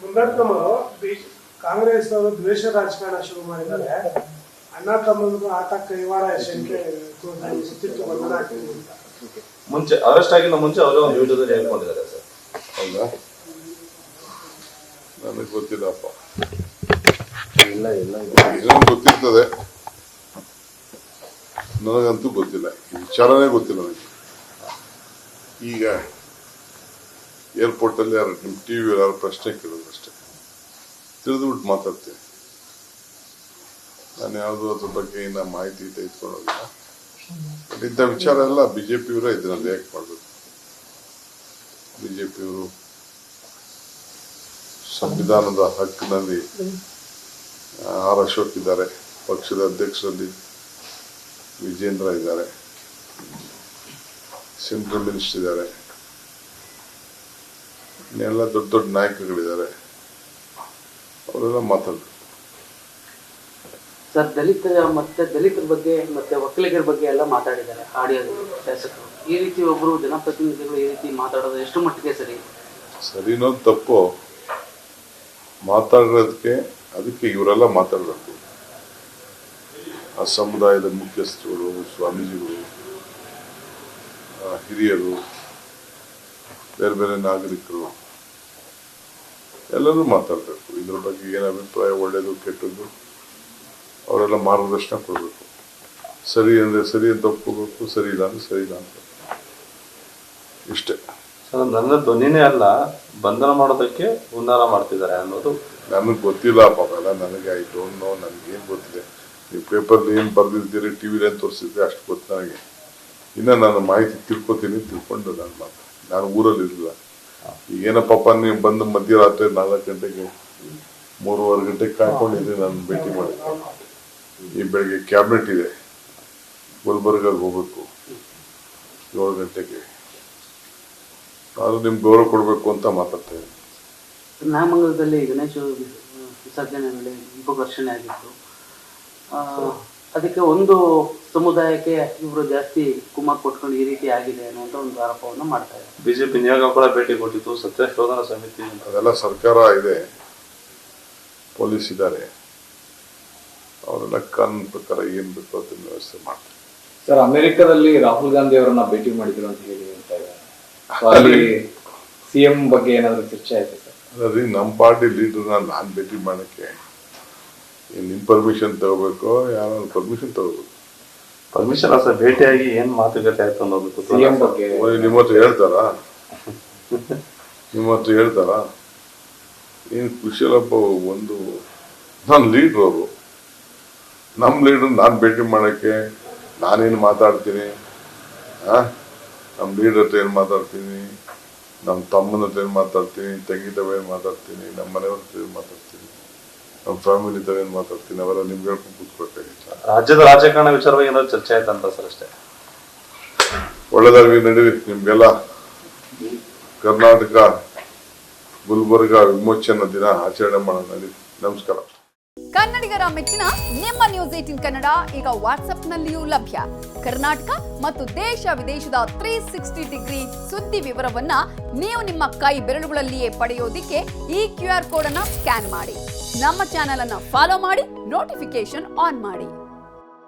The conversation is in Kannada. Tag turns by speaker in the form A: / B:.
A: ಮುಂದಕ್ಕವರು ಕಾಂಗ್ರೆಸ್ ಅವರು ದ್ವೇಷ ರಾಜಕಾರಣ ಶುರು ಮಾಡಿದ್ದಾರೆ. ಅಣ್ಣ ತಮ್ಮನಿಗೂ ಆಟ ಕೈವಾಡ ಶಂಕೆ ಸುತ್ತಿತ್ತು ಬಂಧನ ಆಗ್ತಿದೆ ಅಂತ.
B: ಮುಂಚೆ ಅರೆಸ್ಟ್ ಆಗಿನ ಮುಂಚೆ ಅವರೇ ಒಂದು ವಿಡಿಯೋದಲ್ಲಿ ಹೇಳ್ಕೊಂಡಿದ್ದಾರೆ ಸರ್.
C: ಹೌದಾ? ನನಗೆ ಗೊತ್ತಿಲ್ಲಪ್ಪ.
B: ಇಲ್ಲ
C: ಏನೋ ಗೊತ್ತಿರ್ತದೆ, ನನಗಂತೂ ಗೊತ್ತಿಲ್ಲ. ಈ ವಿಚಾರನೇ ಗೊತ್ತಿಲ್ಲ ನನಗೆ. ಈಗ ಏರ್ಪೋರ್ಟ್ ಅಲ್ಲಿ ಯಾರು ನಿಮ್ಮ ಟಿವಿ ಯಾರು ಪ್ರಶ್ನೆ ಕೇಳೋದು ಅಷ್ಟೇ, ತಿಳಿದ್ಬಿಟ್ಟು ಮಾತಾಡ್ತೀನಿ. ನಾನು ಯಾವುದು ಅದ್ರ ಬಗ್ಗೆ ಇನ್ನ ಮಾಹಿತಿ ತೆಗೆದುಕೊಳ್ಳೋದಿಲ್ಲ. ಬಟ್ ಇಂಥ ವಿಚಾರ ಎಲ್ಲ ಬಿಜೆಪಿಯವರೇ ಇದನ್ನ ರಿಯಾಕ್ಟ್ ಮಾಡಬೇಕು. ಬಿಜೆಪಿಯವರು ಸಂವಿಧಾನದ ಹಕ್ಕಿನಲ್ಲಿ ಆರ್ ಅಶೋಕ್ ಇದ್ದಾರೆ, ಪಕ್ಷದ ಅಧ್ಯಕ್ಷರಲ್ಲಿ ವಿಜೇಂದ್ರ ಇದ್ದಾರೆ, ಸೆಂಟ್ರಲ್ ಮಿನಿಸ್ಟರ್ ಇದ್ದಾರೆ, ಇನ್ನೆಲ್ಲ ದೊಡ್ಡ ದೊಡ್ಡ ನಾಯಕರುಗಳಿದ್ದಾರೆ. ಅವರೆಲ್ಲ ಮಾತಾಡ್ತಾರೆ.
D: ಸರ್, ದಲಿತರ ಬಗ್ಗೆ ಮತ್ತೆ ಒಕ್ಕಲಿಗರ ಬಗ್ಗೆ ಎಲ್ಲ ಮಾತಾಡಿದ್ದಾರೆ ಆಡಿಯೋದಲ್ಲಿ ಶಾಸಕರು. ಈ ರೀತಿ ಒಬ್ಬರು ಜನಪ್ರತಿನಿಧಿಗಳು ಈ ರೀತಿ ಮಾತಾಡೋದು ಎಷ್ಟು ಮಟ್ಟಿಗೆ
C: ಸರಿನೋ ತಪ್ಪು ಮಾತಾಡೋದಕ್ಕೆ? ಅದಕ್ಕೆ ಇವರೆಲ್ಲ ಮಾತಾಡಬೇಕು. ಆ ಸಮುದಾಯದ ಮುಖ್ಯಸ್ಥರುಗಳು, ಸ್ವಾಮೀಜಿಗಳು, ಹಿರಿಯರು, ಬೇರೆ ಬೇರೆ ನಾಗರಿಕರು ಎಲ್ಲರೂ ಮಾತಾಡಬೇಕು. ಇದ್ರ ಬಗ್ಗೆ ಏನು ಅಭಿಪ್ರಾಯ, ಒಳ್ಳೇದು ಕೆಟ್ಟದ್ದು, ಅವರೆಲ್ಲ ಮಾರ್ಗದರ್ಶನ ಕೊಡಬೇಕು. ಸರಿ ಅಂದರೆ ಸರಿ ಅಂತ ಒಪ್ಕೋಬೇಕು, ಸರಿ ಇಲ್ಲ ಅಂದ್ರೆ ಸರಿ ಇಲ್ಲ ಅಂತ ಇಷ್ಟೇ.
B: ನನ್ನ ಧ್ವನಿನೇ ಅಲ್ಲ, ಬಂಧನ ಮಾಡೋದಕ್ಕೆ ಹುನ್ನಾರ ಮಾಡ್ತಿದ್ದಾರೆ ಅನ್ನೋದು
C: ನನಗೆ ಗೊತ್ತಿಲ್ಲ ಪಾಪಲ್ಲ. ನನಗೆ ಐ ಡೋಂಟ್ ನೋ. ನನಗೇನು ಗೊತ್ತಿದೆ? ನೀವು ಪೇಪರ್ಲಿ ಏನು ಬರೆದಿರ್ತೀರಿ, ಟಿ ವಿಲಿ ಏನು ತೋರಿಸಿದ್ರೆ ಅಷ್ಟು ಗೊತ್ತು ನನಗೆ. ಇನ್ನು ನಾನು ಮಾಹಿತಿ ತಿಳ್ಕೊಂಡು ನಾನು ಊರಲ್ಲಿ ಇರಲಿಲ್ಲ. ಈಗ ಏನಪ್ಪ ನೀವು ಬಂದು ಮಧ್ಯರಾತ್ರಿ 4 ಗಂಟೆಗೆ 3:15 ಗಂಟೆಗೆ ಕಾಯ್ಕೊಂಡಿದ್ದೆ ನಾನು ಭೇಟಿ ಮಾಡಿ. ಈ ಬೆಳಗ್ಗೆ ಕ್ಯಾಬಿನೆಟ್ ಇದೆ, ಗುಲ್ಬರ್ಗಾಗೆ ಹೋಗ್ಬೇಕು 7 ಗಂಟೆಗೆ. ನಾನು ನಿಮ್ಗೆ ಗೌರವ ಕೊಡಬೇಕು ಅಂತ ಮಾತಾಡ್ತಾ ಇದ್ದೀನಿ.
D: ನಾಮಂಗಲದಲ್ಲಿ ಗಣೇಶ ವಿಸರ್ಜನೆ ವೇಳೆ ಘರ್ಷಣೆ ಆಗಿತ್ತು. ಅದಕ್ಕೆ ಒಂದು ಸಮುದಾಯಕ್ಕೆ ಇವರು ಜಾಸ್ತಿ ಕುಮ್ಮಕ್ಕು ಕೊಟ್ಕೊಂಡು ಈ ರೀತಿ ಆಗಿದೆ ಅನ್ನುವಂಥ ಒಂದು ಆರೋಪವನ್ನು ಮಾಡ್ತಾರೆ.
B: ಬಿಜೆಪಿ ನಿಯೋಗ ಕೂಡ ಭೇಟಿ ಕೊಟ್ಟಿತ್ತು, ಸತ್ಯಶೋಧನಾ ಸಮಿತಿ ಅಂತ.
C: ಅದೆಲ್ಲ ಸರ್ಕಾರ ಇದೆ, ಪೊಲೀಸ್ ಇದ್ದಾರೆ, ಅವರೆಲ್ಲ ಕಾನೂನು ಪ್ರಕಾರ ಏನ್ ಬೇಕೋ ಅದನ್ನ ವ್ಯವಸ್ಥೆ ಮಾಡ್ತಾರೆ.
E: ಸರ್, ಅಮೆರಿಕದಲ್ಲಿ ರಾಹುಲ್ ಗಾಂಧಿ ಅವರನ್ನ ಭೇಟಿ ಮಾಡಿದ್ರು ಅಂತ ಹೇಳಿ ಅಲ್ಲಿ ಸಿಎಂ ಬಗ್ಗೆ ಏನಾದ್ರು ಚರ್ಚೆ ಆಯ್ತು ಸರ್?
C: ಅದ್ರಿ ನಮ್ಮ ಪಾರ್ಟಿ ಲೀಡರ್ನ ನಾನು ಭೇಟಿ ಮಾಡಕ್ಕೆ ನಿಮ್ ಪರ್ಮಿಷನ್ ತಗೋಬೇಕು, ಯಾರು ಪರ್ಮಿಷನ್ ತಗೋಬೇಕು?
B: ಪರ್ಮಿಷನ್ ಸರ್, ಭೇಟಿಯಾಗಿ ಏನ್ ಮಾತುಕತೆ ಆಯ್ತು ಅನ್ನೋದು
E: ಸಿಎಂ ಬಗ್ಗೆ
C: ನಿಮ್ಮ ಹತ್ರ ಹೇಳ್ತಾರಾ? ನಿಮ್ಮ ಹತ್ರ ಹೇಳ್ತಾರಾ? ಏನ್ ಕುಶಲಪ್ಪ. ಒಂದು ನಾನು ಲೀಡ್ರ್, ಅವರು ನಮ್ಮ ಲೀಡರ್ ನಾನು ಭೇಟಿ ಮಾಡಕ್ಕೆ ನಾನೇನು ಮಾತಾಡ್ತೀನಿ? ನಮ್ಮ ಲೀಡರ್ ಹತ್ರ ಏನು ಮಾತಾಡ್ತೀನಿ, ನಮ್ಮ ತಮ್ಮನ ಹತ್ರ ಏನು ಮಾತಾಡ್ತೀನಿ, ತಂಗಿ ತವ ಏನು ಮಾತಾಡ್ತೀನಿ, ನಮ್ಮ ಮನೆಯವ್ರ ಹತ್ರ ಏನು ಮಾತಾಡ್ತೀನಿ, ನಮ್ಮ ಫ್ಯಾಮಿಲಿ ತರ ಏನು ಮಾತಾಡ್ತೀನಿ, ಅವೆಲ್ಲ ನಿಮ್ಗೆ ಹೇಳ್ಕೊಂಡು ಕೂತ್ಕೊಳ್ಬೇಕಾಗಿತ್ತು.
B: ರಾಜ್ಯದ ರಾಜಕಾರಣ ವಿಚಾರವಾಗಿ ಏನಾದ್ರು ಚರ್ಚೆ ಆಯ್ತಂತ ಸರ್? ಅಷ್ಟೇ.
C: ಒಳ್ಳೆದಾಗಿ ನಡೀರಿ ನಿಮ್ಗೆಲ್ಲ. ಕರ್ನಾಟಕ ಗುಲ್ಬರ್ಗ ವಿಮೋಚನಾ ದಿನ ಆಚರಣೆ ಮಾಡೋಣ. ನಮಸ್ಕಾರ.
F: ಕನ್ನಡಿಗರ ಮೆಚ್ಚಿನ ನಿಮ್ಮ ನ್ಯೂಸ್ 18 ಕನ್ನಡ ಈಗ ವಾಟ್ಸ್ಆಪ್ನಲ್ಲಿಯೂ ಲಭ್ಯ. ಕರ್ನಾಟಕ ಮತ್ತು ದೇಶ ವಿದೇಶದ 360 ಡಿಗ್ರಿ ಸುದ್ದಿ ವಿವರವನ್ನ ನೀವು ನಿಮ್ಮ ಕೈ ಬೆರಳುಗಳಲ್ಲಿಯೇ ಪಡೆಯೋದಿಕ್ಕೆ ಈ QR ಕೋಡ್ ಅನ್ನ ಸ್ಕ್ಯಾನ್ ಮಾಡಿ. ನಮ್ಮ ಚಾನೆಲ್ ಅನ್ನ ಫಾಲೋ ಮಾಡಿ, ನೋಟಿಫಿಕೇಶನ್ ಆನ್ ಮಾಡಿ.